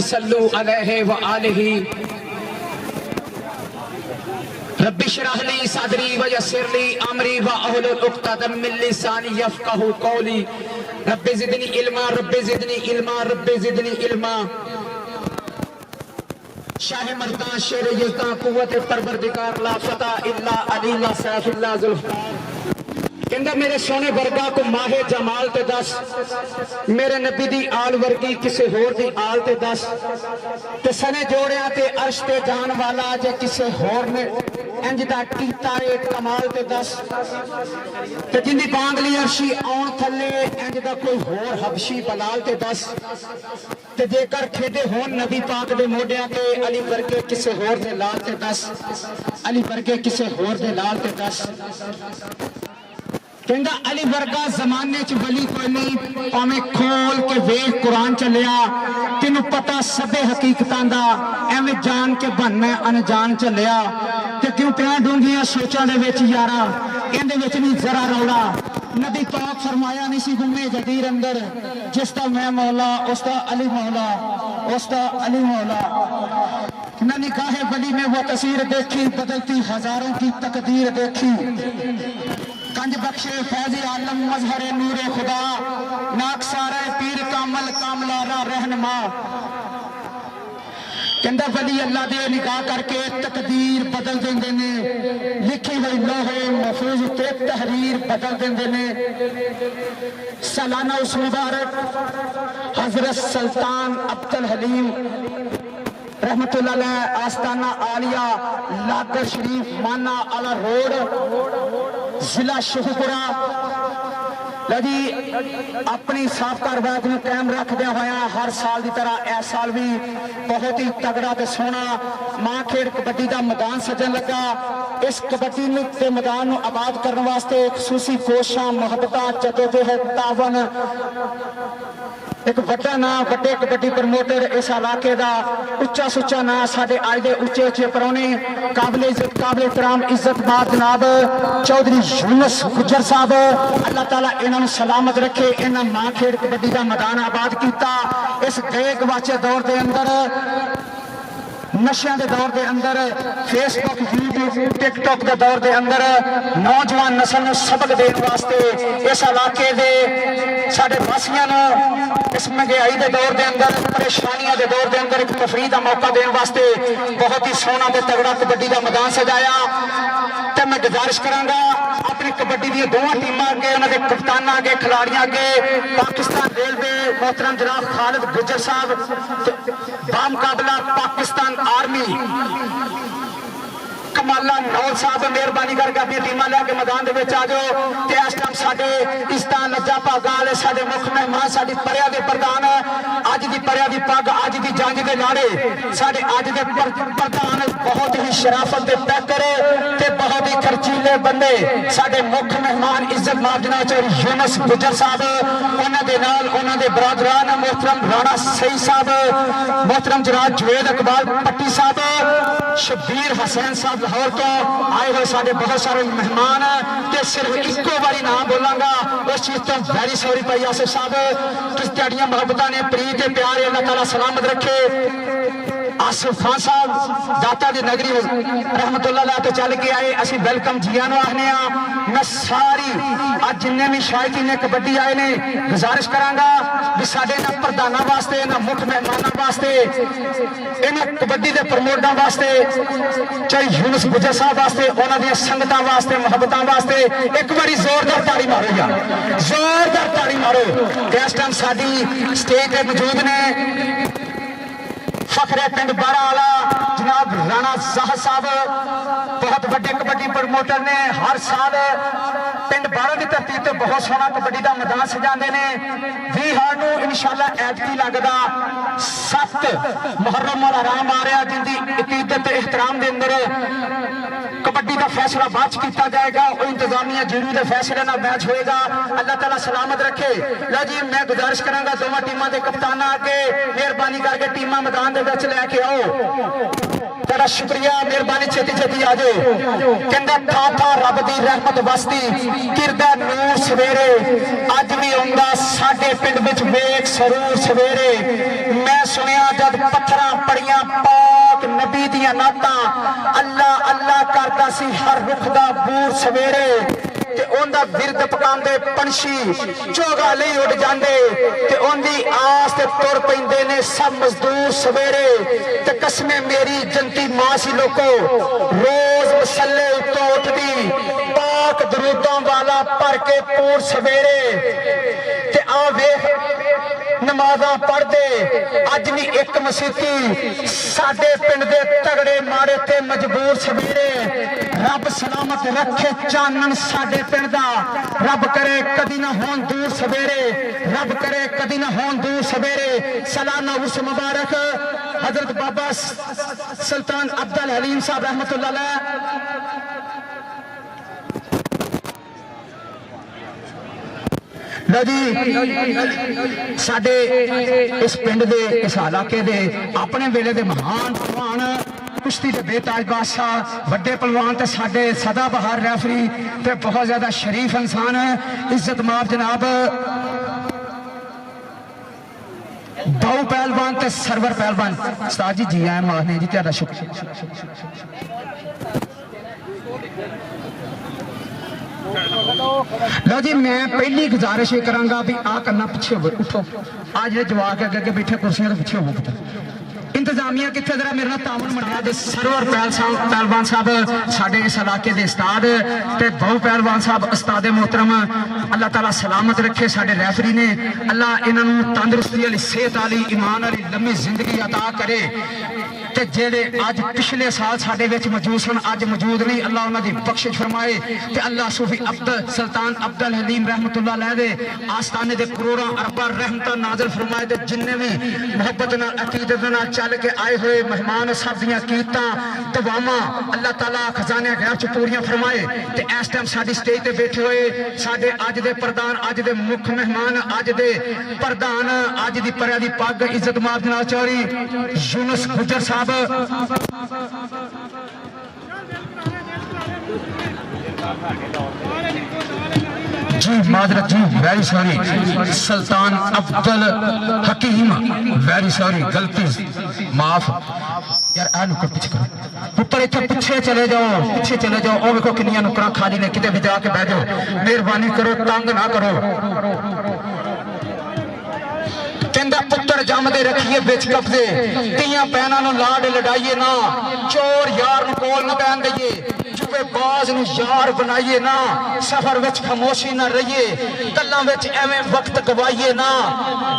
सल्लू अलैहि व आलिहि रब्बि श्रह ली सदरी व यस्सिर ली अमरी व अहलुल उक़्दतम मिन लिसानी यफ़क़हू क़ौली रब्बि ज़िदनी इल्मा रब्बि ज़िदनी इल्मा रब्बि ज़िदनी इल्मा। शाह मर्दां शेर यज़दां क़ुव्वत परवरदिगार ला फता इल्ला अली ला सैफुल्लाह ज़ुल्फ़िकार। कहंदा मेरे सोने वर्गा को माहे जमाल ते दस, मेरे नबी दी आल वर्गी किसे होर दी आल ते दस, ते सने जोड़िया ते अर्श ते जान वाला जे किसे होर ने इंज दा कीता ए कमाल ते दस, ते जिंदी बांगली अर्शी आउण थले इंज दा कोई होर हबशी बलाल ते दस, ते जेकर खेदे होन नबी पाक दे मोडियां ते अली वर्गे किसे होर दे लाल ते दस, अली वर्गे किसे होर दे लाल ते दस। कहंदा अली वर्गा जमाने च वली कोई नहीं, भावें खोल के वेख कुरान चलिया तेनू पता सबे हकीकतां दा, एवें जान के बनना अनजान चलिया ते क्यों प्यार डूंगियां सोचां दे विच यारा, इहदे विच नहीं जरा रौला। नबी पाक फरमाया नहीं सी गुम्मे जदीर अंदर, जिसदा मैं मौला उसदा अली मौला, उसदा अली मौला। न निगाहे वली में वो तस्वीर देखी, बदलती हजारों की तकदीर देखी, कंज बख्शे फैज़े आलम मजहरे नूरे खुदा, नाकसारे पीर कामल कामलारा रहनमा। कहंदा वली अल्लाह दे निगाह करके तकदीर बदल देंदे ने, लिखी हुई लोहे महफूज ते तहरीर बदल देंदे ने। सालाना उस मुबारक हजरत सुल्तान अब्दुल हलीम रहमतुल्लाह अलैह आस्ताना आलिया लागर शरीफ माना आला रोड जिला शेखपुरा लजी अपनी साबका रवायत में कायम रखदे होया हर साल की तरह इस साल भी बहुत ही तगड़ा ते सोहना मां खेड़ कबड्डी का मैदान सजन लगा। इस कबड्डी के मैदान को आबाद करने वास्ते खसूसी कोशिशां मुहब्बत जदोजहद तावन एक बड़ा नाम बड़े कबड्डी प्रमोटर इस इलाके का उच्चा सुच्चा नाम साढ़े अज के उच्चे उच्चे परौने काबिले इज्जत काबिले एहतराम इज्जतमार जनाब चौधरी यूनुस गुज्जर साहब, अल्लाह ताला इन्हों सलामत रखे। इन्हों मां खेड़ कबड्डी का मैदान आबाद किया। इस गए गवाचे दौर के अंदर नशिया के दौर के अंदर फेसबुक यूट्यूब टिकटॉक के दौर के अंदर नौजवान नस्ल को सबक देने वास्ते इस इलाके के साढ़े वासियों इस महंगाई के दौर के अंदर परेशानियों के दौर के अंदर एक तफरीह का मौका देने वास्ते बहुत ही सोहना ते तगड़ा कबड्डी का मैदान सजाया। तो मैं गुजारिश करांगा अपनी कबड्डी दी दोवां टीमां अगे उन्होंने कप्तान अगे खिलाड़ियों अगे पाकिस्तान रेलवे मोहतरम जनाब खालिद गुज्जर साहब बामुकाबला पाकिस्तान आर्मी कमाला नौल साहब मेहरबानी करके अपनी टीम लैके मैदान के आ जाओ। तो इस टाइम साडे इस्तान लज्जा भागाल साडे मुख मेहमान साडी परिया के प्रधान अज की परिया की पग अज की जंग के लाड़े साडे अज के प्रधान बहुत ही शराफत के पैकर ते बहुत ही खर्चीले बंदे साडे मुख मेहमान इज्जत मार्जना चौधरी यूनुस गुज्जर साहब, उन्होंने बरादरान मोहतरम राणा सही साहब, मोहतरम जनाब जुवेद इकबाल पट्टी साहब, शबीर हसैन साहब लाहौर तो आए हुए साढ़े बहुत सारे मेहमान ते सिर्फ इको बारी नाम बोलांगा उस चीज तो वेरी सॉरी भाई आसिफ साहब, तुम तेरिया मोहब्बत ने प्रीत प्यार अल्लाह ताला सलामत रखे। आसिफ खान साहब दाता दी नगरी रहमतुल्लाह अलैह तो चल के आए, असी वेलकम जियां आखने। मैं सारी अज जिन्ने भी शायकी ने कबड्डी आए ने गुजारिश करांगा भी साडे ना प्रधाना वास्ते ना मुख मेहमानों वास्ते इन्हां कबड्डी के प्रमोटरां वास्ते चाहे यूनुस गुज्जर साहब वास्ते उन्हां दी संगतां वास्ते मुहब्बतां वास्ते एक बारी जोरदार ताड़ी मारो यार, जोरदार ताड़ी मारो। इस टाइम साडी स्टेज पे मौजूद ने फखरे पिंड बारा वाला जनाब राणा साहब साहब, बहुत बड़े कबड्डी प्रमोटर ने, हर साल पिंड बारा की धरती ते बहुत सोहना कबड्डी का मैदान सजाते हैं। 20 हार इंशाअल्लाह ऐतकी लगता 7 मुहर्रम और आराम आ रहा जिंदी इकीदत एहतराम के अंदर कबड्डी का फैसला बाद किया जाएगा, वो इंतजामिया जरूर के फैसले ना मैच होएगा। अल्लाह ताला सलामत रखे। लो जी मैं गुजारिश करांगा दोवां टीमां के कप्तान आके मेहरबानी करके टीमां मैदान के विच लैके आओ। बड़ा शुक्रिया, मेहरबानी छेती छेती आ जाओ। कहंदा था था रब दी रहमत वसदी किरदा नूर सवेरे अज भी आउंदा साडे पिंड विच ਵਿੱਚ ਵੇਖ ਸਰੂਰ ਸਵੇਰੇ मैं सुनिया जब पत्थर पड़िया पाक नबी दियां नातां अल्लाह अल्लाह करदा सी हर रुख दा बूर सवेरे ते ओंदा बिरद पकांदे पंछी चोगा लई उड़ जांदे ते ओंदी आस ते तुर पैंदे ने सब मजदूर सवेरे ते कसमे मेरी जनती मां सी लोको रोज मसल्ले उत्तों उठदी पाक दरूदां वाला भर के पूर सवेरे ते आ वेख नमाज़ां पढ़दे अज भी एक मसीती साडे पिंड दे तगड़े माड़े ते मजबूर सवेरे रब सलामत रखे चानन साडे पिंड दा रब करे कदी ना होन दूर सवेरे रब करे कदी ना होन दूर सवेरे सालाना उस मुबारक हजरत बाबा सुल्तान अब्दुल हलीम साहब रहमतुल्लाह अलैह लो जी साडे इस पिंड दे इस इलाके दे अपने वेले दे महान पहलवान कुश्ती दे बेताज बादशाह वड्डे पहलवान ते साडे सदाबहार रेफरी ते बहुत ज्यादा शरीफ इंसान इज्जत माफ जनाब बाऊ पहलवान ते सरवर पहलवान उस्ताद जी आए मारने जी तेरा शुक्रिया लो जी मैं पहली गुजारिश ये करांगा भी आ करना पिछे उठो आज जो जवाक अगे अगे बैठे कुर्सियां पिछे हो पुत्र इंतजामिया कितने जरा मेरे नाल तावन मंडिया दे सरवर पहलवान साहब साडे इस इलाके दे उस्ताद ते बहु पहलवान साहब उस्ताद मोहतरम अल्लाह ताला सलामत रखे साडे रेफरी ने अल्लाह इन्हां तंदुरुस्ती वाली सेहत वाली ईमान वाली लंबी जिंदगी अता करे ते जेड़े आज पिछले साल साडे विच मौजूद सन आज मौजूद नहीं अल्लाह उन्हां दी बख्शिश फरमाए ते अल्लाह सूफी अब्दुल सुल्तान अब्दुल हलीम रहमतुल्लाह अलैह दे आस्थाने दे करोड़ां अरबां रहमतां नाज़िल फरमाए ते जिन्ने भी मोहब्बत नाल अकीदत नाल चल के आए हुए मेहमान सब दियां कीमतां दुआवां अल्लाह ताला खजाने गैब च पूरियां फरमाए ते इस टाइम साडी स्टेज ते बैठे हुए साडे अज दे प्रधान अज दे मुख मेहमान अज दे प्रधान अज दी परिया दी पग इज्जत माफ जनाब चौधरी यूनुस गुजर साहब जी माजरत जी वेरी सॉरी सुल्तान अब्दुल हकीम वेरी सॉरी गलती माफ यार आ नुक्कड़ पीछे करो पुत्र इत्थे पीछे चले जाओ ओ देखो किन्नियां नुक्कड़ां खाली ने किते भी जाके बैठ जाओ मेहरबानी करो तंग ना करो कहंदा पुत्र जमदे रखिए बिच कब्जे तियां पैनां नूं लाड लड़ाइए ना चोर यार नूं कोल ना पैन दईए जुए बाज नूं यार बनाइए ना सफर विच खामोशी ना रहिए गल्लां विच एवें वक्त गवाइए ना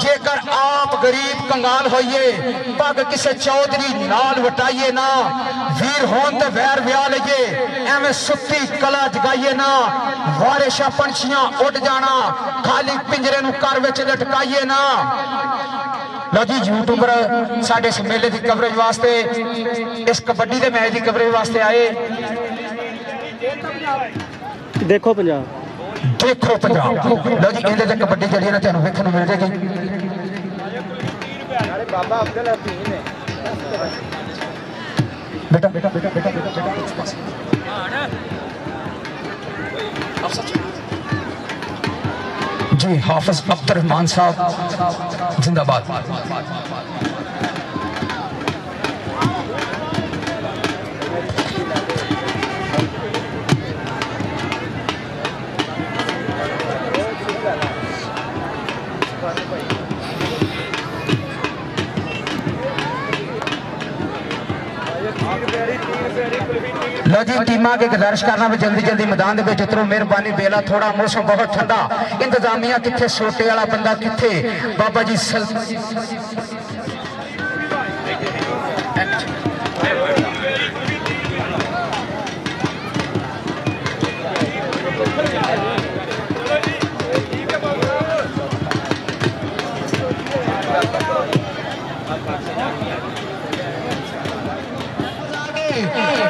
जेकर आप गरीब कंगाल होइए पग किसे चौधरी नाल वटाइए ना वीर होन ते वैर विया लईए एवें सुत्ती कला जगाइए ना वारिशा पंछियां उड़ जाना खाली पिंजरे नूं घर विच लटकाइए ना लो जी यूट्यूबर साडे इस मेले की कवरेज वास्ते इस कबड्डी के मैच की कवरेज वास्ते आए देखो पंजाब लो जी इहदे ते कबड्डी जड़ी ना तुहानूं वेखण नूं मिल जाएगी बाबा अब्दुल हकीम ने बेटा बेटा बेटा बेटा बेटा जी हाफिज अब्दुल रहमान साहब जिंदाबाद लो जी टीमां के गुजारिश करना भी जल्दी जल्दी मैदान के उतरो मेहरबानी बेला थोड़ा मौसम बहुत ठंडा इंतजामिया किथे सोटे वाला बंदा किथे बाबा जी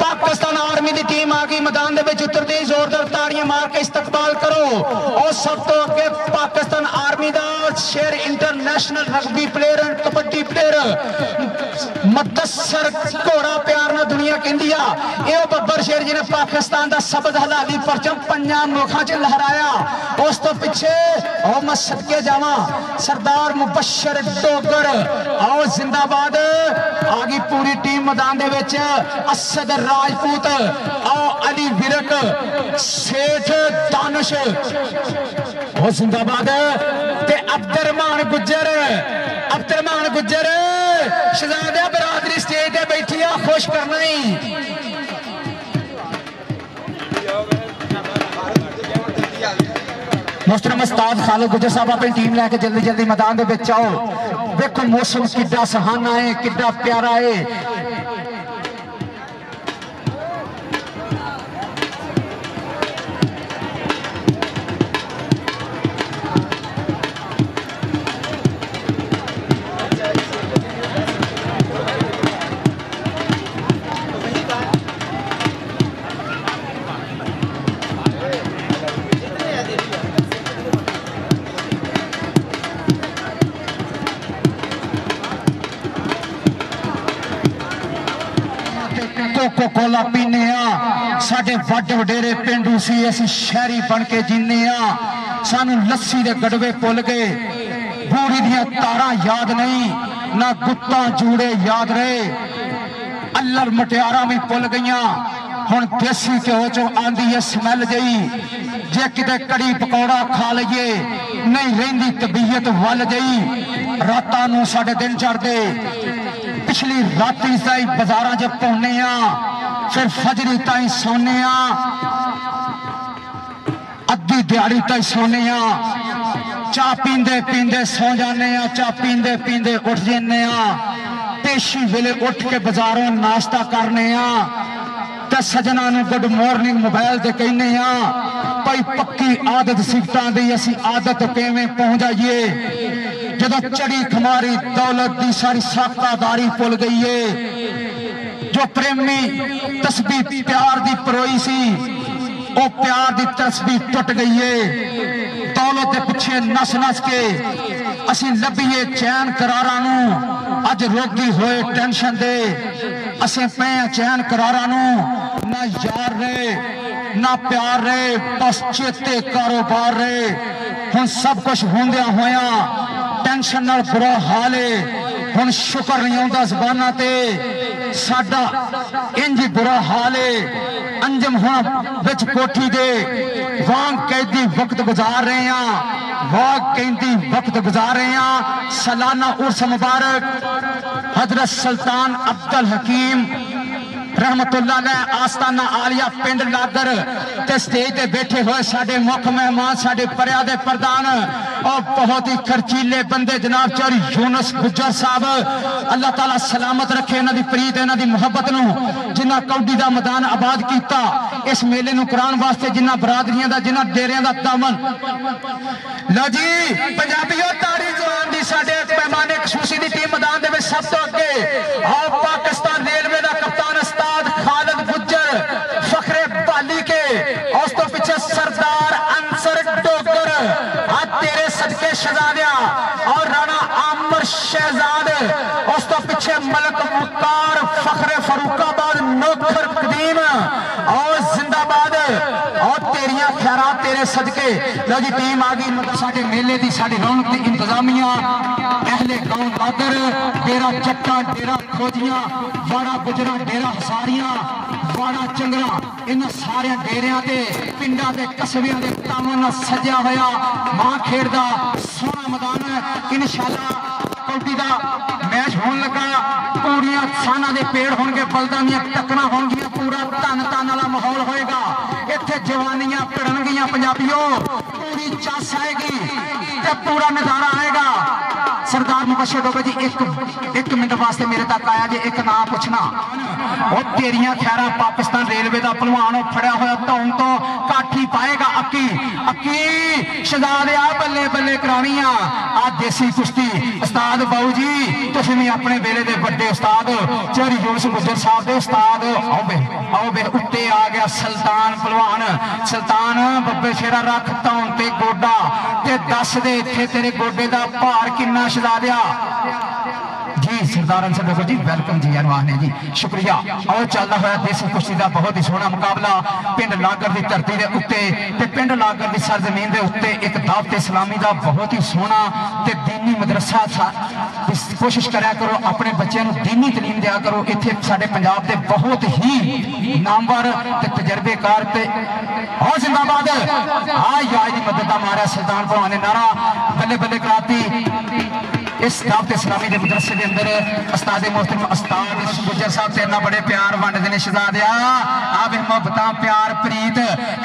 पाकिस्तान आर्मी की टीम आ गई मैदान उतरते ही जोरदार ताड़ियां मार के इस्तकबाल करो और सब तो अगे पाकिस्तान आर्मी का शेर international rugby player kabaddi player Mudassar घोड़ा प्यार ना दुनिया दुनिया कहती आ ये बब्बर शेर जिन्हें पाकिस्तान का सबद हलाली परचम पंजा मुखा च लहराया। उस तो पिछे आओ मैं सदके जावा सरदार मुबशर डोगर आओ जिंदाबाद आ गई पूरी टीम मैदान दे विच। असद राजपूत आओ अली विरक सेठ दानिश ओ जिंदाबाद ते अब्दुररहमान गुज्जर शहजादा बरादरी स्टेज ते बैठी आ खुश करना ही। मोहतरम उस्ताद खालिद गुज्जर साहब अपनी टीम लैके जल्दी जल्दी मैदान दे विच आओ। देखो मौसम किड्डा सुहाना है, किड्डा प्यारा है। कोको कोला पीने साडे वड्ड वडेरे पेंडू सी असीं शहरी बन के जीने सानू लस्सी दे गड़वे भुल गए, बूरी दियां तारां याद नहीं, ना गुत्तां जूड़े याद रहे, अल्लर मटियारा भी भुल गईयां। हुण देसी घ्यो चों आंदी है स्मैल जई, जे किते कड़ी पकौड़ा खा लईए नहीं रहिंदी तबीयत वल जई। रातां नूं साडे दिन चढ़दे, पिछली राती ताई बाजारां च पौने फिर फजरी ताई सोने अद्धी दिहाड़ी ताई सोने चाह पींदे पींदे सौ जाने चाह पींदे पींदे उठ जाने पेशी वेले उठ के बाजारों नाश्ता करने ते सजना नूं गुड मॉर्निंग मोबाइल ते कहने भाई पक्की आदत सिफतां दी असीं आदत किवें पहुंच जाइए। जदों चढ़ी खमारी दौलत दी सारी साकादारी भुल गई है। जो प्रेमी तस्बीह प्यार दी परोई सी ओ प्यार दी तस्बीह टुट गई है। दौलत दे पिछे नस नस के असीं लभीए चैन करारां नूं, अज रोगी होए टेंशन दे असीं पे चैन करारां नूं। ना यार रहे ना प्यार रहे, बस चेते कारोबार रहे। हुण सब कुछ होंदिया होया टेंशन नाल बुरा हाल है। हुण शुक्र नहीं आउंदा ज़बानां ते साडा इंज बुरा हाल है। अंजम हुण विच कोठी दे वांग कैदी वक्त गुजार रहे हैं, वांग कैदी वक्त गुजार रहे हैं। सालाना उर्स मुबारक हजरत सुल्तान अब्दुल हकीम रहमतुल्लाह अलैह आस्ताना आलिया पिंड लागर ते स्टेज ते बैठे हुए साडे मुख मेहमान साडे परिया दे प्रधान और बहुत ही खर्चीले बंदे जनाब चौधरी यूनुस गुज्जर साहब, अल्लाह ताला सलामत रखे इन्हां दी प्रीत इन्हां दी मुहब्बत नूं, जिन्हां कौडी दा मैदान आबाद कीता इस मेले नूं कराउण वास्ते, जिन्हां बरादरियां दा जिन्हां डेरियां दा दामन। लो जी पंजाबीओ ताड़ी जवान दी साडे पैमाने खसूसी दी टीम मैदान दे विच सब तो अगे आओ। पाकिस्तान रेलवे दा कप्तान उस्ताद खालिद गुज्जर फखरे बाली के, उस तो पीछे सरदार अंसर डोगर तेरे सदके शहजादिया और राणा आमर शहजाद, उस तो पीछे मलक मुख्तार फखरे फरूकाबाद नौकर कदीम और जिंदाबाद और तेरिया खैरा तेरे सदके। लो जी टीम आ गई मतलब साडे मेले दी साडी रौनक दी इंतजामिया अहले गांव लागर डेरा चट्टा डेरा खोजियां वाड़ा गुजरा डेरा हसारियां वाड़ा चंगरा इन सारे डेरियां ते पिंडां दे कस्बियां दे तावन सजिया होया मां खेड़ दा सोहना मैदान है। इंशाअल्लाह कौडी दा मैच होने लगा, पूरियां साना दे पेड़ होंगे, बलदां दियां टक्करां होंगियां, पूरा धन धन वाला माहौल होएगा। इत्थे जवानियां भिड़नगियां पंजाबियों, पूरी चस आएगी ते पूरा नजारा आएगा। सरदार मुबशर डोगर जी एक मिनट वास्ते मेरे तक आया जी, एक नाम पूछना और तेरिया खैरा पाकिस्तान रेलवे का भलवान फड़िया हुआ धौन तो काठी पाएगा अक्की अक्की शहजादे आ बल्ले बल्ले करानी आ देसी कुश्ती। उस्ताद बाऊ जी तुसीं भी अपने वेले दे बड़े उस्ताद चौधरी यूनुस गुज्जर साहब दे उस्ताद आओ बे उत्ते आ गया सुल्तान भलवान। सुल्तान बब्बे शेरा रख धौन ते गोडा ते दस दे इत्थे तेरे गोडे दा भार किन्ना शहजादिया। जी सरदार अंसर देखो जी वेलकम जी अरवाह ने जी शुक्रिया। और चलता हुआ देसी कुश्ती का बहुत ही सोहना मुकाबला पिंड लागर की धरती के उत्ते ते पिंड लागर की सरजमीन के उत्ते एक दावत इस्लामी का बहुत ही सोहना ते दीनी मदरसा कोशिश करा करो अपने बच्चों को दीनी तलीम दिया करो। इत्थे साडे पंजाब के बहुत ही नामवर ते तजर्बेकार ते और जिंदाबाद आज की मदद का मारा सुल्तान भलवान ने नारा बल्ले बल्ले कराती। इस दावत इस्लामी के मदरसे के अंदर उस्ताद मोहतरम उस्ताद गुज्जर साहब तेरे नाल बड़े प्यार वंडदे ने शहजादिया आवे मोहब्बतां प्यार प्रीत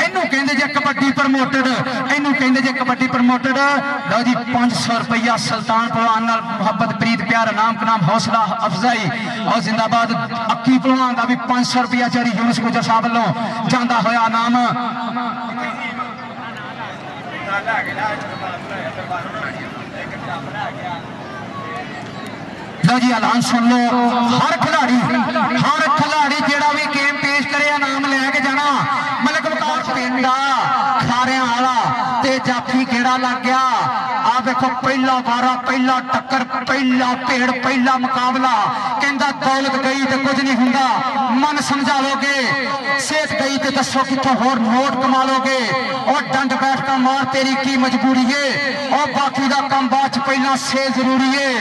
इनू कहंदे जे कबड्डी प्रमोटेड इनू कहंदे जे कबड्डी प्रमोटेड। लो जी 500 रुपया सुल्तान पहलवान नाल मोहब्बत प्रीत प्यार नाम का नाम हौसला अफजाई और जिंदाबाद अक्की पहलवान का भी 500 रुपया चौधरी यूनुस गुज्जर साहब वालों जांदा होया नाम। लो जी ऐलान सुन लो हर खिलाड़ी जेड़ा भी गेम पेश करे नाम लैके जाना। मलक वकार पिंडा खारियां वाला ते जाफी केड़ा लग गया। आ देखो पहला वारा पहला टक्कर पहला भेड़ पहला मुकाबला कहता दौलत गई तो कुछ नहीं होंगे मन समझा लोगे सेहत गई तो दसो कितों होर नोट कमा लोगे और डंड बैठ का मार तेरी की मजबूरी है और बाकी का काम बाद पहला से जरूरी है।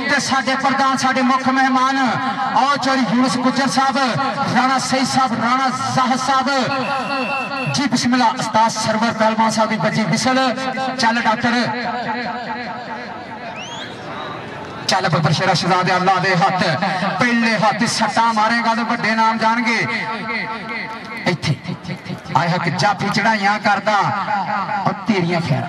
ते साडे प्रधान साडे मुख्य मेहमान और चौधरी यूनुस गुज्जर साहब राणा सईद साहब राणा जाहिद साहब जी बिस्मिल्लाह उस्ताद सरवर पहलवान साहब की बजी बिसल चल डॉक्टर चल बबर शेरा शहजादे अल्लाह दे हाथ पहले हाथ सट्टा मारेगा तो बड़े नाम जाएंगे। इत्थे आया कि जाफी चढ़ाइयां करदा और तेरियां खैर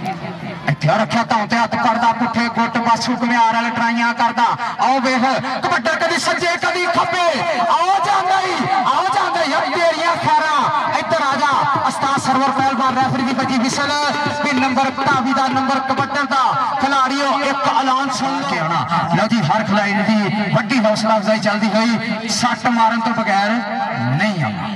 इत्थे रखा धौते हथ करदा पुठे गुट बासू घुमियार वाले ट्राइयां करदा। आओ वेख कबड्डर कदी सज्जे कदी खब्बे आओ जांदा ही तेरियां खैरां इधर आ जा। उस्ताद सरवर पहलवान रेफरी दी बजी विसल भी नंबर तावीदार नंबर कबड्डर दा खिलाड़ियों एक ऐलान सुन के आना। लो जी हर खिलाड़ी दी वड्डी हौसला अफजाई चलती हुई सट मारन तो बगैर नहीं आना।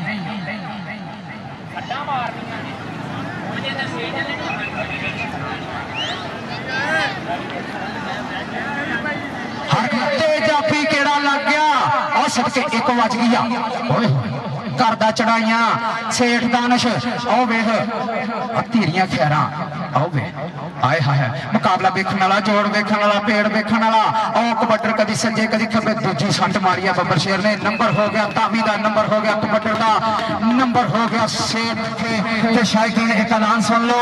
जाफी केड़ा लग गया और सदके एक बज गया करदा चढ़ाइयां सेठ दानश आओ वेख तेरियां खैरां आओ वे आए हाय मुकाबला वेखण वाला जोड़ वेखण वाला पेड़ वेखण वाला आओ कबड्डर कदी सज्जे कदी खब्बे दूजी संट मारी बब्बर शेर ने नंबर हो गया तावी दा नंबर हो गया कबड्डर दा नंबर हो गया सेठ के शायकीन एक ऐलान सुन लो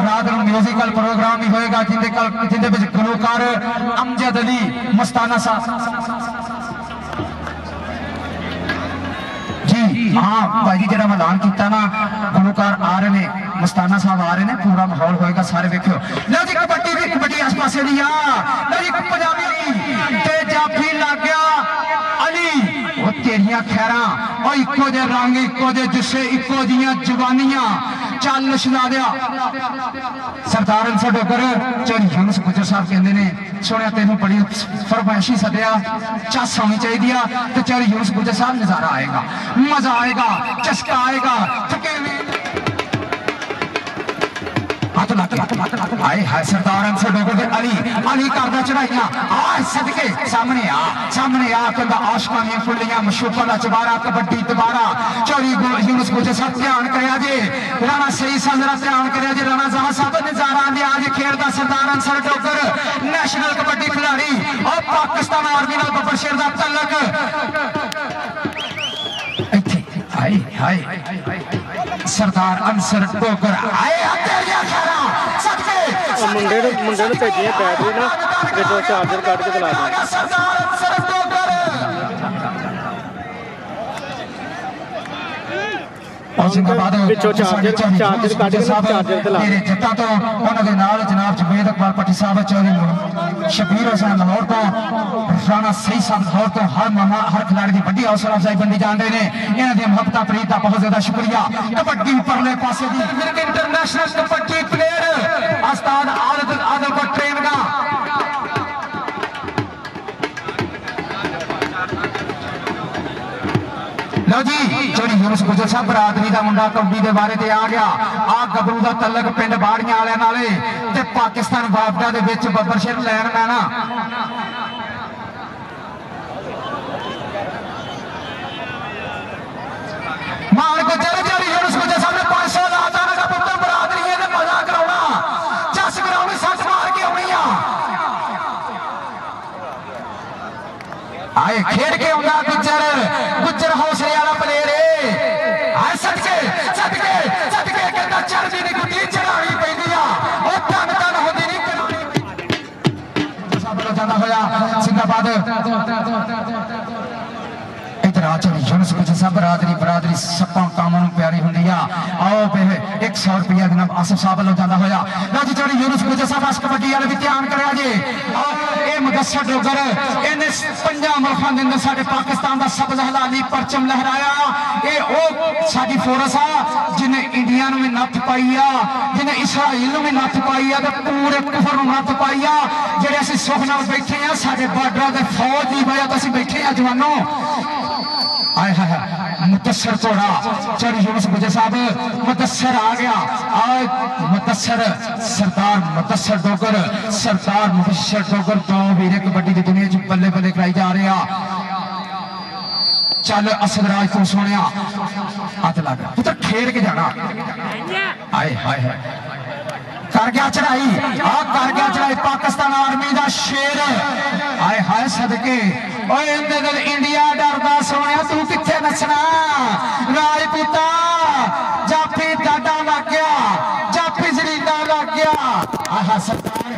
रात को म्यूजिकल प्रोग्राम भी होएगा जिंदे विच गुलकार अमजद अली मस्ताना साहब जी हाँ भाई जरा मैं ऐलान किया ना गुलकार आ रहे ने मस्ताना साहब आ रहे ने पूरा माहौल होएगा सारे वेखियो। लो जी कबड्डी आस पासे दी आ लो जी पंजाबी ते जाफी लग गया अली वो तेरियां खैरां और इको जे रंग इको जे जुस्से इको जियां जवानियां चल शहजादिया सरदार अंसर डोगर चौधरी यूनुस गुज्जर साहब कहते ने सुनिया तेन बड़ी फरमाइशी सद्या चस होनी चाहिए तो चौधरी यूनुस गुज्जर साहब नजारा आएगा मजा आएगा चस्का आएगा आए हाय सरदार अंसर डोगर दे अली करदा चढ़ाइयां आ सदके सामने आ कहंदा आशकां दी फुल्लियां मशूका दा चबारा कबड्डी दोबारा चौधरी यूनुस गुज्जर साहब ध्यान करया जे राणा सईद साहब जरा ध्यान करया जे राणा जाहिद साहब नजारा आंदे आज खेलदा सरदार अंसर डोगर नेशनल कबड्डी खिलाड़ी और पाकिस्तान आर्मी नाल बब्बर शेर दा तल्लक इत्थे हाय सरदार अंसर डोगर आए मुंडे ने भेजी है बैटरी ना जो चार्जर कट के चला दें। पिछों चार्जर कट के चार्जर चला जत्ता तो उन्होंने नाल जनाब जवेद इकबाल पट्टी साहब चौधरी शबीर हुसैन लाहौर तो राणा सईद साहब लाहौर तो हर खिलाड़ी की बड़ी हौसला अफजाई बनी जाते हैं। इन्हों की मोहब्बत प्रीत का बहुत ज्यादा शुक्रिया। कबड्डी परले पासे इंटरनेशनल कबड्डी प्लेयर उस्ताद आदल को ट्रेन का लो जी चौधरी यूनुस गुज्जर साहब बरादरी का मुंडा कबड्डी के बारे ते आ गया आ गबरू का तलक पिंड बाड़ियां वाले नाले ते पाकिस्तान बाबड़ा दे विच बब्बर शेर लैन मैना खेड के आउंदा गुज्जर गुज्जर हौसले वाला प्लेयर है आ सदके सदके सदके कहंदा चढ़दी नहीं गुड्डी चढ़ानी पैंदी आ ओ धन धन होंदी नहीं करानी साबलो जांदा होया जिंदाबाद इधर आ चली यूनुस गुज्जर साहब बरादरी बरादरी सप्पां कामां नूं प्यारी हुंदी आ आओ पे 100 रुपया दी नाम आसिफ साहब लो जांदा होया लो जी चली यूनुस गुज्जर साहब अस कबड्डी वाले भी ध्यान करया जी ए मुदस्सर डोगर इन्हें पंजाब मुल्कां दे अंदर साडे पाकिस्तान दा सबज हलाली परचम लहराया ए ओ साडी फोर्स आ जिन्हें इंडिया नूं भी नत्थ पाई आ जिन्हें इसराइल नूं भी नत्थ पाई आ ते पूरे कुफर नूं नत्थ पाई आ जेड़े असीं सुख नाल बैठे आ साडे बार्डर ते फौज दी वजह ते असीं बैठे आ जवानों आए हाय मुदस्सर घोड़ा चढ़ी यूनुस गुज्जर साहब मुदस्सर आ गया आज मुदस्सर सरदार मुदस्सर डोगर सरदार मुदस्सर डोगर दो वीरे कबड्डी की दुनिया च बल्ले बल्ले कराई जा रहे हैं चल असद राज तू सोने हथ लग पुत्र खेल के जाना आए हाय हाय कर गया चढ़ाई कर गया चढ़ाई पाकिस्तान आर्मी का शेर आए हाय सदके इंडिया डरदा सोने तू किथे नचना राजपूता जाफी डाडा लग गया जाफी जरीदा लग गया आहा सरदार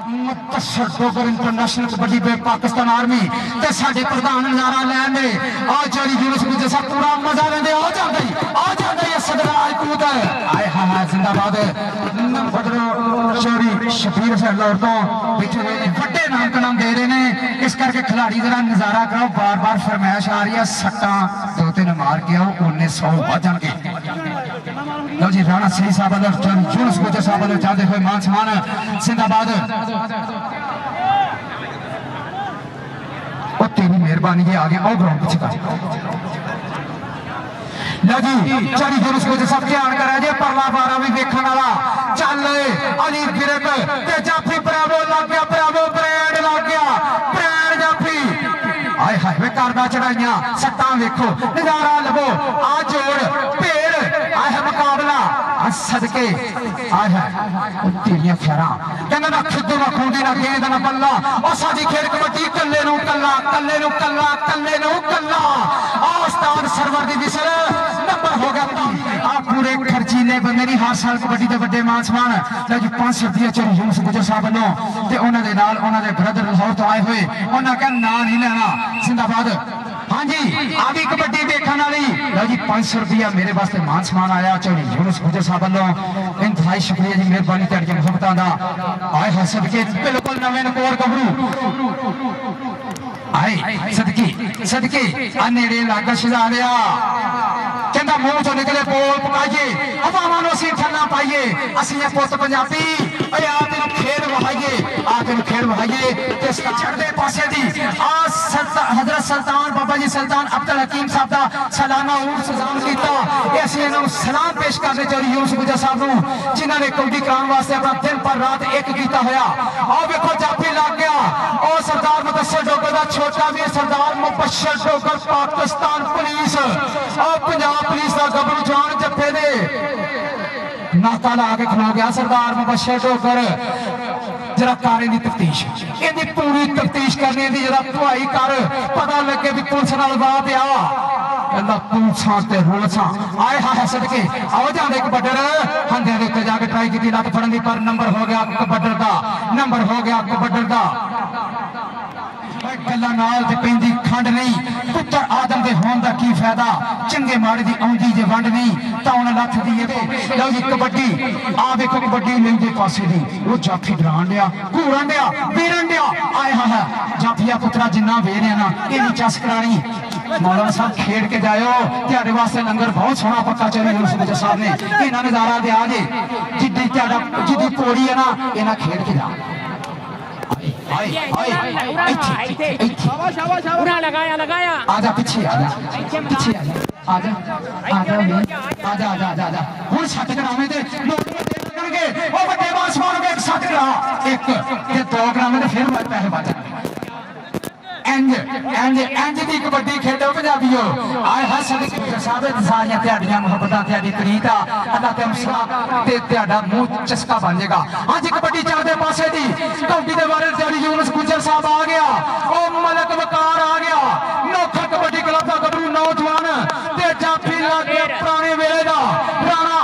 मुदस्सर डोगर इंटरनेशनल कबड्डी पे पाकिस्तान आर्मी ते साडे प्रधान नजारा लैन दे आ चली यूनुस गुज्जर साहब पूरा मजा लेंदे आ जांदा असद राजपूत आए हाय जिंदाबाद बदरो चोरी शबीर हुसैन लाहौर तो बैठे हुए बड़े नाम का नाम दे रहे हैं इस करके खिलाड़ी जरा नजारा कराओ बार बार फरमाइश आ रही है सट्टा 2-3 मार के आओ 1900 बढ़ जाएंगे लो जी राणा सही साहब यूनुस गुज्जर साहब जाते हुए मान सम्मान जिंदाबाद और तेरी मेहरबानी के आगे आओ ग्राउंड पीछे लगी चढ़ी यूनुस गुज्जर साहब ध्यान करा जे परला बारा भी देखने वाला चल अली गिरक ते जाफी ब्रावो लग गया ब्रावो ब्रांड लग गया ब्रांड जाफी आए हाय वे करदा चढ़ाइयां सट्टां देखो नजारा लवो आ जोड़ भेड़ आए मुकाबला सदके आए है तेरियां खैरां कहंदा ना खिद्दू ना खूंदी ना गेंद ना बल्ला ओ साडी खेल कबड्डी कल्ले नूं कल्ला कल्ले नूं कल्ला कल्ले नूं कल्ला आ उस्ताद सरवर दी विसल नंबर हो गया आ पूरे खर्चीले बंदे नहीं हर साल कबड्डी दे बड़े मान सम्मान लो जी 500 रुपया चढ़ी यूनुस गुज्जर साहब वालों ते उन्हां दे नाल उन्हां दे ब्रदर लाहौर तो आए हुए उन्हां कहना ना नहीं लेना जिंदाबाद हाँ जी आ भी कबड्डी देखने वाली लो जी 500 रुपया मेरे वास्ते मान सम्मान आया चढ़ी यूनुस गुज्जर साहब वालों इंतहाई शुक्रिया जी मेहरबानी तेरी मुहब्बतां दा आए हाय सदके बिल्कुल नवें नकोर गबरू आए सदके सदके आ नेड़े लागा सजा लिया कहंदा मुंह चों निकले बोल पकाइए अवावां नूं असीं ठल्ला पाइए असीं ये पुੱਤ पंजाबी ओए आ तेनूं खेल वहाइए ते चढ़दे पासे दी आ हजरत सुल्तान बाबा जी सुल्तान अब्दुल हकीम साहब दा सालाना उर्स सजाम कीता ए असीं इन्हां नूं सलाम पेश करदे चली यूनुस गुज्जर साहब नूं जिन्हां ने कबड्डी कराउण वास्ते अपना दिन पर रात एक कीता होया आ वेखो जाफी लग गया ओ सरदार मुदस्सर डोगर दा छोटा वीर सरदार मुबश्शिर डोगर पाकिस्तान पुलिस आ पंजाब पुलिस का गबरू जान जफे दे नाका ला के खलो गया सरदार मुबश्शिर डोगर जरा कारे दी तफ्तीश इहदी पूरी तफ्तीश करने दी जरा भवाई कर पता लगे भी पुलिस नाल वाह पिया कहंदा पुलिसां ते रुलसां आए हाय सदके आओ जांदे कबड्डर हंदे दे उत्ते जाके ट्राई कीती लत फड़न दी पर नंबर हो गया कबड्डर दा गल्लां नाल ते पैंदी खंड नहीं पुत्तर आदम दे होण दा की फायदा चंगे माड़े दी आउंदी जे वंड नहीं तां उन्हां लथ दी ए लो जी कबड्डी आ देखो कबड्डी लेंदे पासे दी ओ जाफी डराण लिया घूरन लिया बीरन लिया आए हाय जाफिया पुत्रा जिन्ना वेरिया ना इहदी चस करानी मौलाना साहब खेड के जाओ तेरे वास्ते लंगर बहुत सोहना पक्का चले यूनुस गुज्जर साहब ने इन्हां नजारा दिया जे जिद्दी तेरा जिद्दी पौड़ी है ना इन्हां खेड के जा आजा पीछे आजा आजा आजा आजा आजा आजा हुण सट करावे ते लोग करनगे ओ बड़े बास मार के सट करा एक ते 2 करावे ते फिर पैसे बच इंज दी कबड्डी खेडो पंजाबियो आए हर सदके साबित सारियां त्याड़ियां मुहब्बतां त्याड़ी प्रीत अल्लाह ते मसला ते त्याड़ा मुंह चस्का बन जाएगा आज कबड्डी चलदे पासे दी कबड्डी दे बारे त्याड़ी यूनुस गुजर साहब आ गया ओ मलक वकार आ गया नौखा कबड्डी क्लब दा गबरू नौजवान ते जाफी लग गया पुराने वेले दा राणा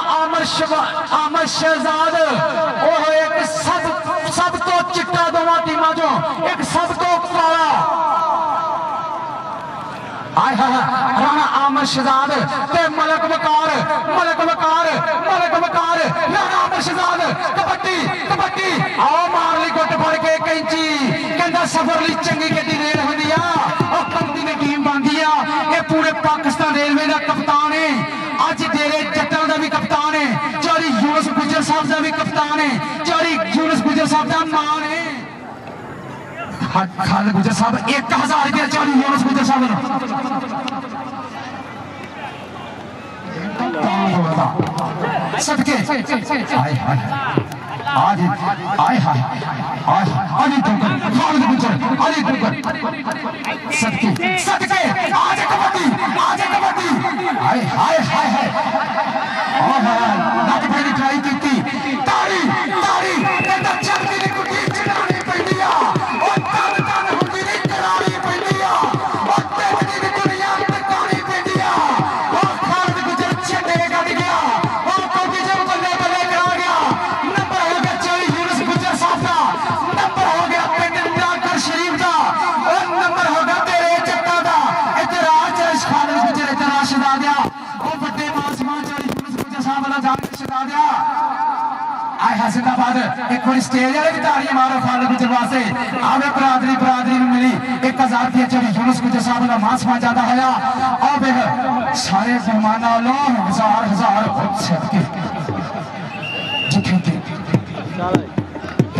आमर शहजाद ओह एक सब तो चिट्टा दोवां टीमां चों एक सब तो काला आय हाय राणा आमर शहजाद ते मलक वकार राणा आमर शहजाद कबड्डी आओ मार ली गुट फड़ के कैंची कहंदा सफर ली चंगी गड्डी रेल हुंदी आ और कंपनी ने टीम बनदी आ ये पूरे पाकिस्तान रेलवे दा कप्तान है अज डेरे जट्टां दा भी कप्तान है चौरी यूनुस गुजर साहब दा भी कप्तान है चौरी यूनुस गुजर साहब दा मान है खालिद गुजर साहब 1000 रुपया चौरी यूनुस गुजर साहब सदके हाय हाय आज आय हाय आज अली दुगर खालिद गुजर अली दुगर सदके आज कबड्डी हाय हाय हाय हाय नट फेरी ट्राई की ताड़ी कहता चलती दी कुटी चढ़ानी पैंदी आ और तन हुंदी दी करानी पैंदी आ और तेरी दी दुनिया टकानी पैंदी आ और खालिद गुजर छड्डे गड गया और कोटी जब बल्ले करा गया नंबर हो गया चौरी यूनुस गुजर साहब दा नंबर हो गया पिंड डाकर शरीफ दा और नंबर हो गया तेरे जट्टा दा इधर आ चल खालिद गुजर इधर आ शदा दिया और बड़े मासमान चौरी यूनुस गुजर साहब वाला जान शदा दिया आय हसनाबाद एक बार स्टेज वाले भी तालियां मारो खालिद गुजर वास्ते आवे बरादरी में मिली 1000 रुपया चौरी यूनुस गुजर साहब का मां समान ज्यादा होया और बेह सारे मेहमाना लो हजार सदके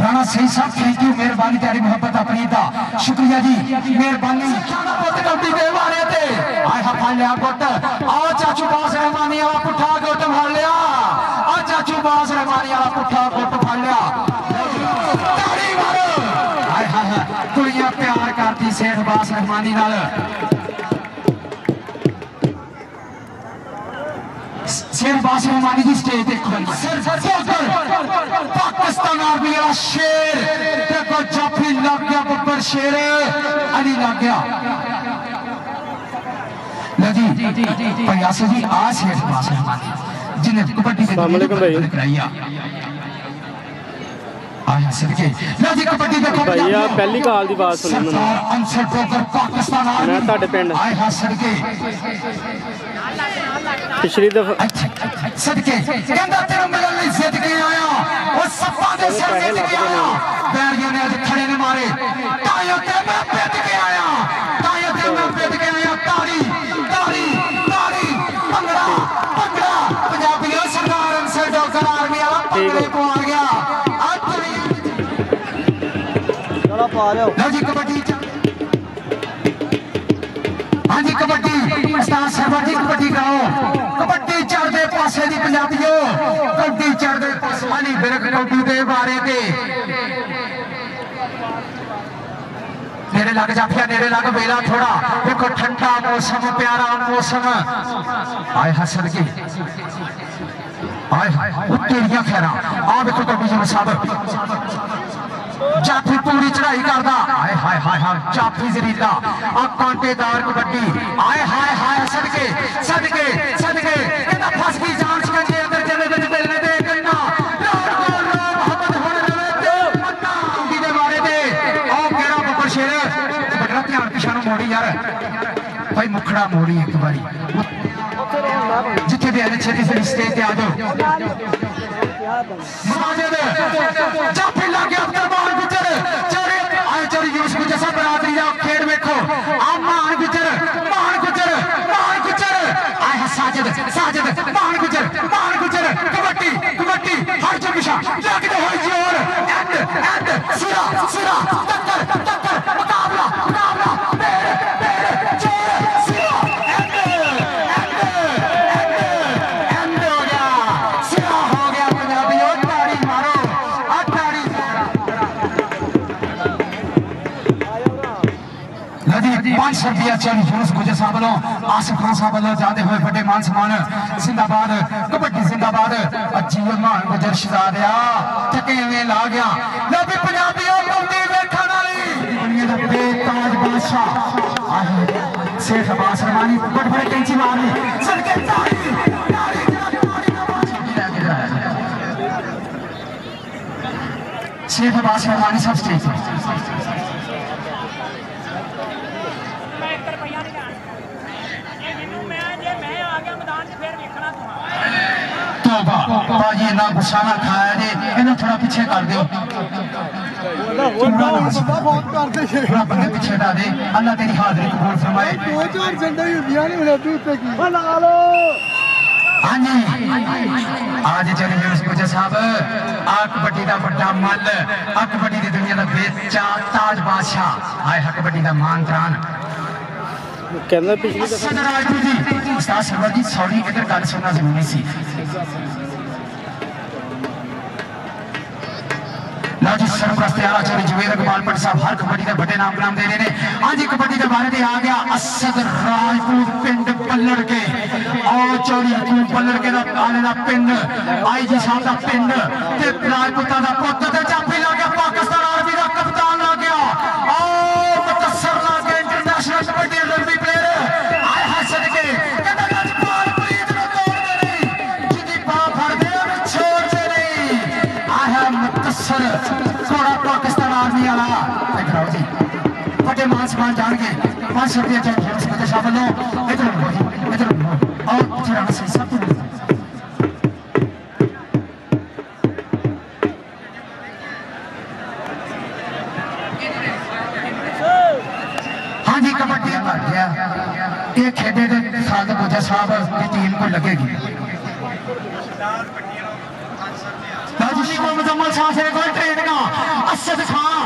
राणा सही साहब थैंक यू मेहरबानी तेरी मोहब्बत अपनी दा शुक्रिया जी मेहरबानी पुत कबड्डी दे वाले ते आय हा फड़ लिया गुट आओ चाचू बास रहमानी वाला पुठा गुट फड़ लिया आ चाचू बास रहमानी वाला पुठा गुट फड़ लिया ताड़ी मारो आय हाय कुड़ियां प्यार करती सेठ बास रहमानी नाल शेर बास रहमानी की स्टेज ते पाकिस्तान आर्मी वाला शेर देखो जाफी लग गया बब्बर शेर अली लग गया जी प्रयासो जी आ शेर बास रहमानी जिन्हें कबड्डी कराई आया सदके जी कबड्डी देखो भैया पहली काल दी बात सुनी मैंने अंसर ठोकर पाकिस्तान मैं ਤੁਹਾਡੇ ਪਿੰਡ आया सदके पिछली दफा सदके कहंदा तेरे मिलन लई जिद के आया ओ सप्पा दे सिर जिद के आया बैरिया ने अज खड़े ने मारे तायो ते मैं पिट के आया ताड़ी पंगड़ा पंजाबियों सरदार अंसर ठोकर आर्मी वाला पंगड़े को आ गया चलो पा लो जी कबड्डी हाँ जी कबड्डी उस्ताद सरवर जी कबड्डी कराओ कबड्डी चढ़दे पासे दी पंजाबियों कबड्डी चढ़दे पासे अली बिरक कबड्डी दे बारे ते नेड़े लग जाफिया नेड़े लग वेला थोड़ा देखो ठंडा मौसम प्यारा मौसम आए हसन की आए तेरिया खैरा आ देखो कबड्डी साहब जाफी पूरी चढ़ाई करदा हाय हाय हाय हाय जाफी जरीला आ कांटेदार कबड्डी हाय हाय हाय सदके कहंदा फस गई जान शिकंजे अंदर चले गए दिल दे कन्ना मोहम्मद होने लगे ते मन्ना कुंडी दे बारे ते ओ केड़ा बब्बर शेर बड़ा ध्यान पिछां मोड़ी यार भाई मुखड़ा मोड़ी एक बारी जिथे भी आने छेती से स्टेज पे आ जाओ माजिद जाफी लग गया दरबार गुजर चोरी आए चोरी यूनुस गुजर साहब बरादरी दा खेड वेखो आ मान गुजर आए साजिद मान गुजर कबड्डी हर जो पिछा लगदे होए जोर एंड सिरा टक्कर मुकाबला मेरे जोर सिरा एंड हो गया सिरा हो गया पंजाबियों ताड़ी मारो आ ताड़ी 500 40 ਜੂਸ ਗੁਜਰ ਸਾਹਿਬ ਵੱਲੋਂ ਆਸਿਫ ਖਾਨ ਸਾਹਿਬ ਵੱਲੋਂ ਜਾਂਦੇ ਹੋਏ ਵੱਡੇ ਮਾਨ ਸਨਮਾਨ ਜ਼ਿੰਦਾਬਾਦ ਕਬੱਡੀ ਜ਼ਿੰਦਾਬਾਦ ਅੱਜੀ ਮਾਨ ਗੁਜਰ ਸ਼ਹਿਜ਼ਾਦਿਆ ਟਕੇਵੇਂ ਲਾ ਗਿਆ ਲੈ ਵੀ ਪੰਜਾਬੀਓ ਕਬੱਡੀ ਵੇਖਣ ਵਾਲੀ ਦੁਨੀਆ ਦਾ ਬੇਤਾਜ ਬਾਦਸ਼ਾਹ ਆਹ ਸ਼ੇਖ ਅਬਾਸ ਰਮਾਨੀ ਬੜੇ ਬੜੇ ਕੈਂਚੀ ਮਾਰਨੀ ਸਦਕੇ ਤਾੜੀ शेख अब्बास रहमानी सब स्टेज बाजी इन्ना गुस्सा ना खाया जे इन्हें थोड़ा पीछे कर दो थोड़ा बंदे पीछे हटा दे अल्लाह तेरी हाजिरी कबूल फरमाए हाँ जी आज चले यूनुस गुजर साहब आ कबड्डी का बड़ा मल आ कबड्डी की दुनिया का बेचा ताज बादशाह आए हा कबड्डी का मान त्रान कहना पिछली दफा राजपूत जी उस्ताद सरवर जी सॉरी इधर गल सुनना जरूरी सी लो जी सरप्रस्त आचार्य जुवेद इकबाल भट्ट साहब हर कबड्डी के बड़े नाम दे रहे हैं हाँ जी कबड्डी के बारे में आ गया असद राजपूत पिंड पल्लड़ के और चौड़ी पल्लड़ के आले का पिंड आई जी साहब का पिंड ते राजपूतां दा पुत्त ते चाबी लग गया पाकिस्तान आर्मी का कप्तान लग गया और मुतसर लग गया इंटरनेशनल कबड्डी रग्बी प्लेयर आए हां सदके कहंदा राजपाल प्रीत नु तोड़दे नहीं जिदी बाह फड़दे ओनु छोड़दे नहीं आया मुतसर थोड़ा पाकिस्तान आर्मी वाला इधर आओ जी बड़े मान सम्मान जान के 500 रुपया चाहिए उसके शामिल हो इधर और जरा से सब हाँ जी कबड्डी लग गया ये खेडे के साथ गुजर साहब की टीम को लगेगी मुजम्मल शाह से कोई ट्रेन का असद खान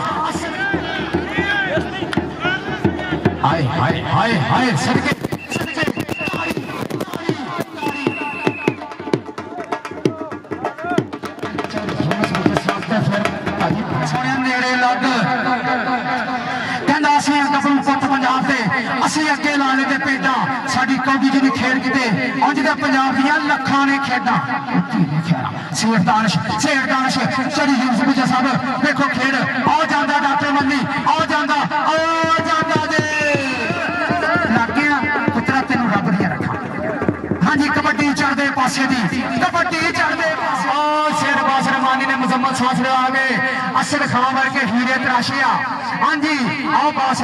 हाय हाय हाय हाय सदके नेड़े लग कहना असं गबरू पुत पंजाब के असं अगे लाने के पेडा साड़ी कौडी जी खेड किते अज के पंजाब दियां लखां ने खेडा शेर दानिश चढ़ी यूनुस गुजर साहब देखो खेड आओ जांदा डॉक्टर मन्नी आओ जांदा जे लग गया पुत्रा तेनू रब दियां रखा हाँ जी कबड्डी चढ़दे पासे दी कबड्डी चढ़दे पासे शेर अब्बास रहमानी ने मुजम्मल साथ आ गए असद खान वर्गे हीरे तराशिया हाँ जी आओ पास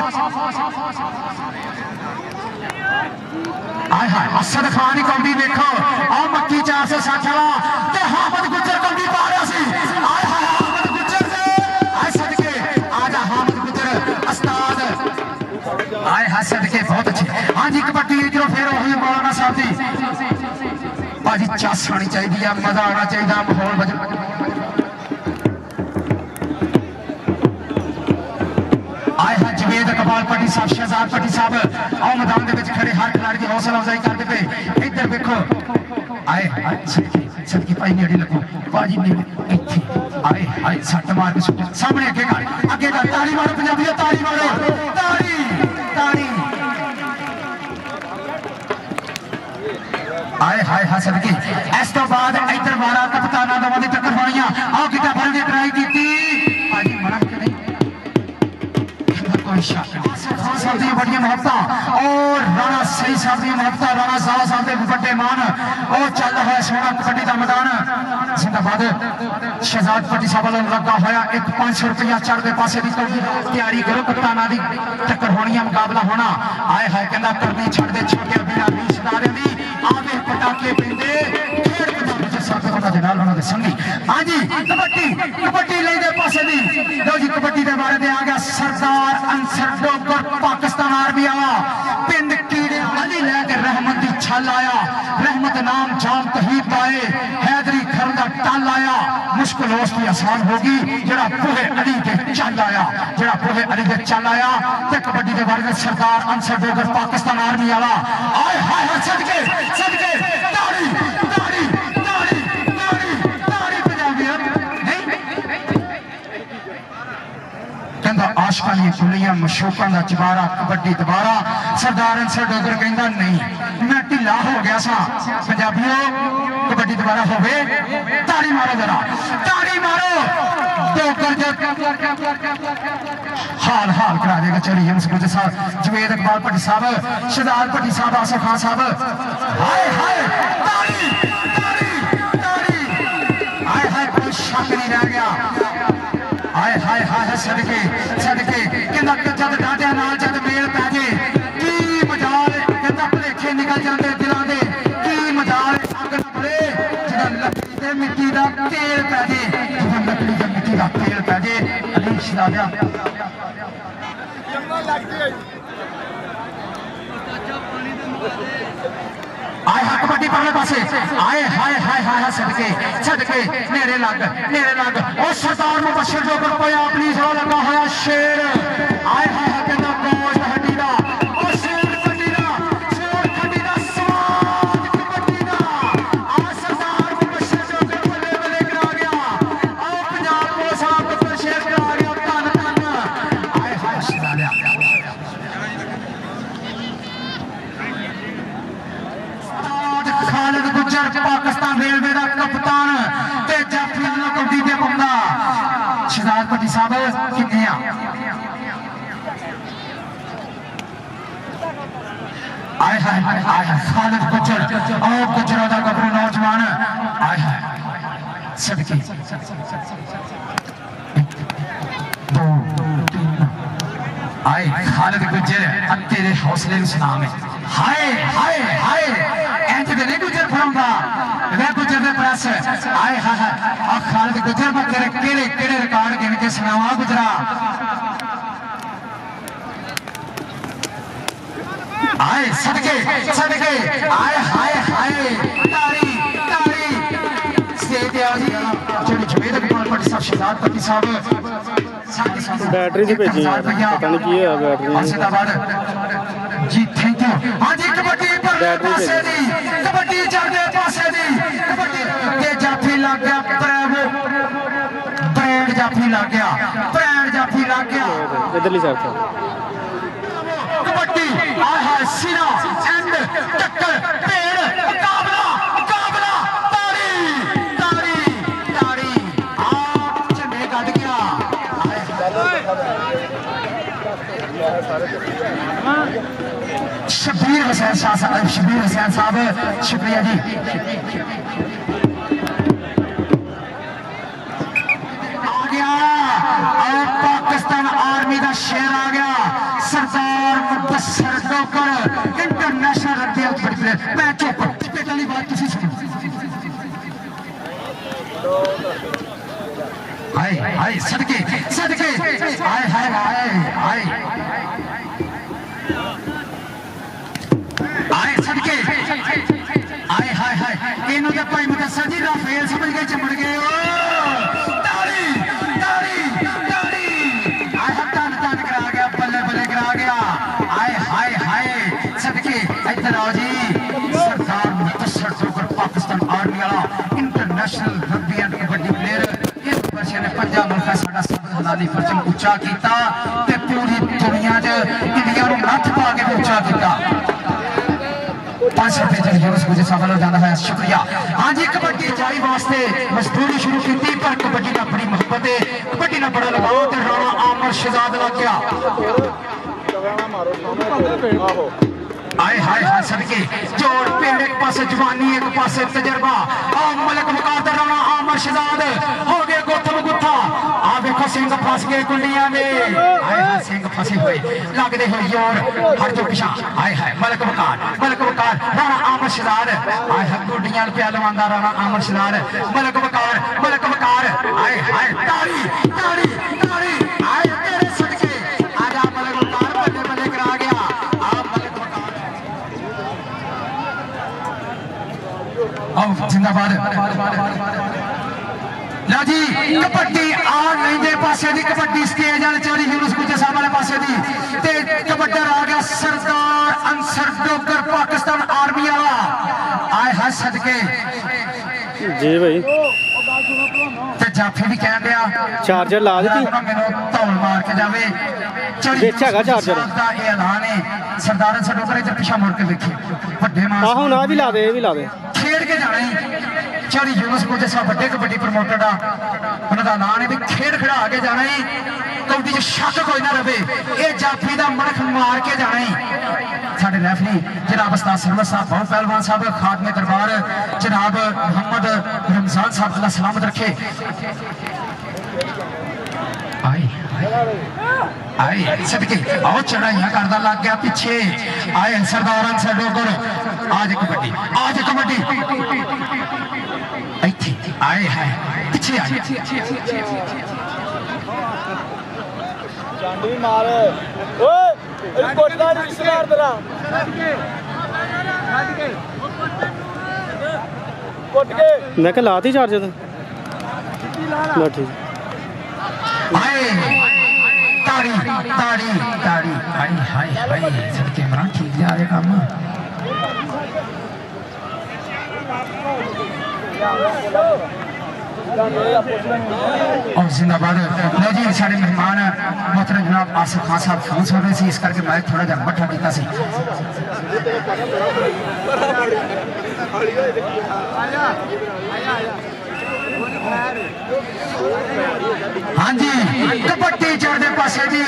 हाय हाय असद खान ही कौडी देखो आओ मक्की 460 वाला ते हामिद गुजर कौडी पा रहा सी हाय हाय हामिद गुजर से हाय सदके आजा हामिद गुजर उस्ताद हाय हाय सदके बहुत अच्छे हाँ जी कबड्डी इधरों फिर वही मौलाना साहब जी भाजी चस आनी चाहिए मजा आना चाहिए माहौल बज आए हाँ जवेद इकबाल पट्टी साहब शहजाद पट्टी साहब आओ मैदान के खड़े हर खिलाड़ी की हौसला अफजाई करते पे इधर देखो आए सदकी भाई नेड़े लगो भाजी ने इत्थे आए आए सट मार के सामने अगे कर ताली मारो पंजाबी ताली मारो ताली ताली आए हाय हाय सदकी इस तो बाद इधर 12 कप्ताना दोवां दी टक्कर होणीआं आओ किता भर दी ट्राई कीती भाजी मना के नहीं बड़ी मोहब्बत और राणा सही साहब की मोहब्बत राणा साहब साहब के बड़े मान और चल रहा है सोना कबड्डी का मैदान जिंदाबाद शहजाद पट्टी साहब वालों लगा होया एक 500 रुपया चढ़ते पासे की तैयारी करो कप्ताना की टक्कर होनी है मुकाबला होना आए हाय कहना करनी छड़ते छोटे बिना भी सितारे दी आवे पटाके पेंदे खेड पंजाबी साथ उन्होंने नाल उन्होंने संगी हां जी कबड्डी ले दे पासे दी लो जी कबड्डी के बारे में आ गया सरदार अंसर डोगर पाकिस्तान आर्मी वाला पिंड कीड़े वाली लेके रहमत दी छल आया रहमत नाम जाम तहीब पाए हैदरी घर का टल आया मुश्किल उसकी आसान होगी जरा पूरे अली के चल आया जरा पूरे अली के चल आया ते कबड्डी के बारे में सरदार अंसर डोगर पाकिस्तान आर्मी वाला आए हाय हाय सदके सदके ताड़ी ताड़ी ताड़ी ताड़ी ताड़ी पंजाबी नहीं कहंदा आशकां दी गुलियां मशूकां दा चबारा कबड्डी दोबारा सरदार अंसर डोगर कहंदा नहीं मैं ढिला हो गया सा पंजाबियों कबड्डी दोबारा होवे ताड़ी मारो जरा ताड़ी मारो डोगर हाल हाल करा देगा चली यूनुस गुजर साहब जवेद इकबाल भट्टी साहब शहजाद भट्टी साहब आसिफ खान साहब हाय हाय ताड़ी ताड़ी ताड़ी हाय हाय कोई शक नहीं रह गया हाय हाय हाय सदके सदके कहंदा जद डांडिया नाल जद मेल पै जे की मजाल कहंदा भुलेखे निकल जांदे दिलां दे की मजाल अग ना बले जद लकड़ी ते मिट्टी दा तेल पै जे जद लकड़ी ते मिट्टी दा तेल पै जे अली शहजादा आए हाय कबड्डी पहले पासे आए हाय हाय हाय सदके सदके मेरे लग ओ सरदार मुबशर जो कर पाया अपनी सो लगा होया शेर आए हाय कहंदा गोश्त हड्डी दा ओ शेर कड्डी दा शेर कड्डी दा स्वाद कबड्डी दा आ सरदार मुबशर जो कर बल्ले बल्ले करा गया ओ पंजाब पुलिस आप पर शेर करा गया धन धन आए हाय शहजादा खालिद गुजर पाकिस्तान रेलवे का कप्तान ते जाफी कबड्डी दे बंदा शहजाद भट्टी साहब कितने आए हाय आए हाय खालिद गुजर और गुजरा दा गबरू नौजवान आए हाय सदके आए खालिद गुजर तेरे हौसले ਨੂੰ सलाम है हाय हाय हाय इंज दे नहीं गुजर फरमांदा वे गुजर दे प्रेस आए हाय हाय आ खालिद गुजर मैं तेरे केड़े केड़े रिकॉर्ड गिन के सुनावा गुजरा आए सदके सदके आए हाय हाय तारी तारी स्टेज आ जी जोड़ी जवेद इकबाल भट्टी साहब शहजाद भट्टी साहब बैटरी से भेजी पता नहीं की है बैटरी जी थैंक यू हां जी कबड्डी पर पासे दी कबड्डी चढ़दे पासे दी कबड्डी ते जाफी लग गया ब्रांड जाफी लग गया ब्रांड जाफी लग गया इधरली साइड से कबड्डी हाय हाय सीना एंड टक्कर पेड़ मुकाबला मुकाबला ताड़ी ताड़ी ताड़ी आप झंडे कट गया शबीर हुसैन शाह साहब शबीर हुसैन साहब शुक्रिया जी आ गया और पाकिस्तान आर्मी का शेर आ गया सरदार मुबशर डोगर इंटरनेशनल रग्बी बड़ी प्लेयर मैं चुप टिकट वाली बात किसी सुनी हाय हाय सदके सदके हाय हाय हाय हाय आए सदके आए हाय हाय इन्हों के भाई मुदस्सर जी राफेल समझ के चिमड़ गए ताड़ी ताड़ी ताड़ी आए धन धन करा गया बल्ले बल्ले करा गया आए हाय हाय सदके इधर आओ जी सरदार मुदस्सर जोकर पाकिस्तान आर्मी वाला international rugby and kabaddi player इस वर्ष ने पंजाब मुल्क साडा सब हलाली परचम उच्चा कीता ते पूरी दुनिया च इंडिया नूं नੱਥ पा के उच्चा कीता 5 रुपए चल यूनुस गुजर साहब वालों जाना है शुक्रिया हाँ जी कबड्डी जारी वास्ते मजदूरी शुरू की पर कबड्डी का बड़ी मोहब्बत है कबड्डी ना बड़ा लगाओ ते राणा आमर शहजाद लग गया आए हाय हाय सदके जोड़ पेड़ एक पासे जवानी एक पासे तजर्बा आ मलक मुकादर राणा आमर शहजाद हो गए गुत्थम गुत्था आ देखो सिंह फस गए कुंडियां में आए हाय सिंह फसे हुए लगदे हो योर हट जो पिछा आए हाय मलक मुकार राणा आमर शहजाद आए हाय कुंडियां पे लवांदा राणा आमर शहजाद मलक मुकार आए हाय ताड़ी ताड़ी ताड़ी आए तेरे सदके आजा मलक मुकार बल्ले बल्ले करा गया आप मलक मुकार जिंदाबाद ला जी कबड्डी आ लेंदे पासे दी कबड्डी स्टेज वाले चोरी यूनुस गुजर साहब वाले पासे दी ते कबड्डर आ गया सरदार अंसर डोगर पाकिस्तान आर्मी वाला आए हाय सदके जी भाई ते जाफी भी कह दिया चार्जर ला दी मैनू धौल मार के जावे ਵਿੱਚ ਹੈਗਾ ਚਾਰਜਰ। ਦਾ ਇਹ ਐਲਾਨ ਹੈ ਸਰਦਾਰਾਂ ਛੱਡੋ ਕਰੇ ਤੇ ਪਿੱਛਾ ਮੁੜ ਕੇ ਵੇਖੇ ਵੱਡੇ ਮਾਂ ਆਹ ਹੁਣ ਆ ਵੀ ਲਾ ਦੇ, ਇਹ ਵੀ ਲਾ ਦੇ। ਖੇਡ ਕੇ ਜਾਣਾ ਹੈ ਚੌੜੀ ਯੂਨਸ ਕੋਲ ਸਾਹਿਬ ਵੱਡੇ ਕਬੱਡੀ ਪ੍ਰਮੋਟਰ ਦਾ ਉਹਨਾਂ ਦਾ ਐਲਾਨ ਹੈ ਵੀ ਖੇਡ ਖੜਾ ਕੇ ਜਾਣਾ ਹੈ ਕਬੱਡੀ 'ਚ ਸ਼ੱਕ ਕੋਈ ਨਾ ਰਵੇ ਇਹ ਜਾਫੀ ਦਾ ਮਣਖ ਮਾਰ ਕੇ ਜਾਣਾ ਹੈ ਸਾਡੇ ਰੈਫਰੀ ਜਨਾਬ ਉਸਤਾਦ ਸਰਵਰ ਸਾਹਿਬ ਬਹੁਤ ਪਹਿਲਵਾਨ ਸਾਹਿਬ ਖਾਦਮੇ ਦਰਬਾਰ ਜਨਾਬ ਮੁਹੰਮਦ रमजान साहब अल्लाह सलामत रखे आए सदके आओ चढ़ाइया करदा लग गया पीछे आए सरदार अंसर डोगर आज कबड्डी इत्थे आए है पीछे आए ਚਾਂਡੀ ਮਾਰ ਓਏ ਇਹ ਕੋਟਾ ਨਹੀਂ ਸਲਾਰ ਦਲਾ ਕੁੱਟ ਕੇ ਮੈਂ ਕਿ ਲਾਤੀ ਚਾਰਜਰ ਤੇ ਲਾ ਠੀਕ आए ताड़ी हाय हाय सदके मरा ठीक जा रहे काम और जिंदाबाद लो जी सारे मेहमान मोहतरम जनाब आसिफ खान साहब फोन सुन रहे थे इस करके मैं थोड़ा जहा मठा किया सी हाँ जी कबड्डी चढ़ते पासे जी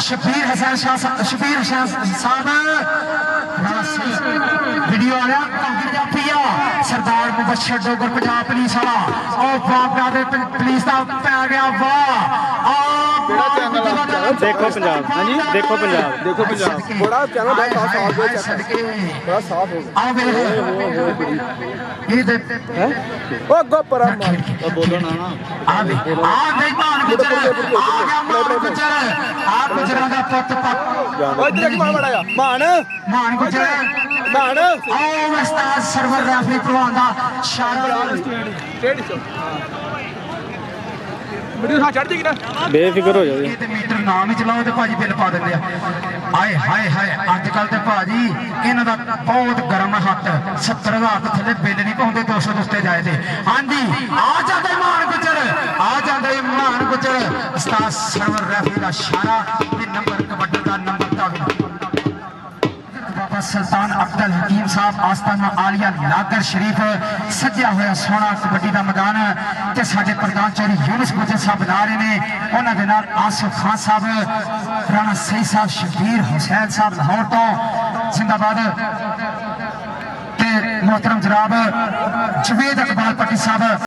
शबीर हसन साहब वीडियो आ रहा सरदार मुबशर डोगर पंजाब पुलिस वाला और बाप पुलिस का पै गया वाह देखो पंजाब हाँ जी देखो पंजाब बड़ा चैनल बड़ा साफ हो आओ मेरे ओ गोपर बोलो ना आ गई मान गुजर आ गया मान गुजर आ गुजरा दा पुੱਤ ओ इधर मान बड़ा मान गुजर मान आओ उस्ताद सरवर रैफरी प्रवान दा शारा ਵੀਡੀਓ ਸਾਹ ਚੜ ਜੇਗੀ ਨਾ ਬੇਫਿਕਰ ਹੋ ਜਾਓ ਤੇ ਮੀਟਰ ਨਾਮ ਹੀ ਚਲਾਓ ਤੇ ਭਾਜੀ ਬਿੱਲ ਪਾ ਦਿੰਦੇ ਆ ਹਾਏ ਅੱਜ ਕੱਲ ਤੇ ਭਾਜੀ ਇਹਨਾਂ ਦਾ ਬਹੁਤ ਗਰਮ ਹੱਥ 70,000 ਤੋਂ ਥੱਲੇ ਬਿੱਲ ਨਹੀਂ ਪਾਉਂਦੇ 200 ਤੋਂ ਉੱਤੇ ਜਾਏ ਤੇ ਹਾਂਜੀ ਆ ਜਾਂਦੇ ਮਾਨ ਗੁਜਰ ਉਸਤਾਦ ਸਰਵਰ ਰੈਫਰੀ ਦਾ ਇਸ਼ਾਰਾ ਤੇ ਨੰਬਰ ਕਬੱਡੀ ਦਾ ਨੰਬਰ ਦਾ बाबा सुल्तान अब्दुल हकीम साहब आस्ताना आलिया लागर शरीफ सज्जा होया सोना कबड्डी का मैदान ते साडे प्रधान चौधरी यूनुस गुजर साहब बना रहे ने उन्हां दे नाल आसिफ खान साहब राणा सही साहब शबीर हुसैन साहब लाहौर तो जिंदाबाद ते मोहतरम जनाब जवेद इकबाल पट्टी साहब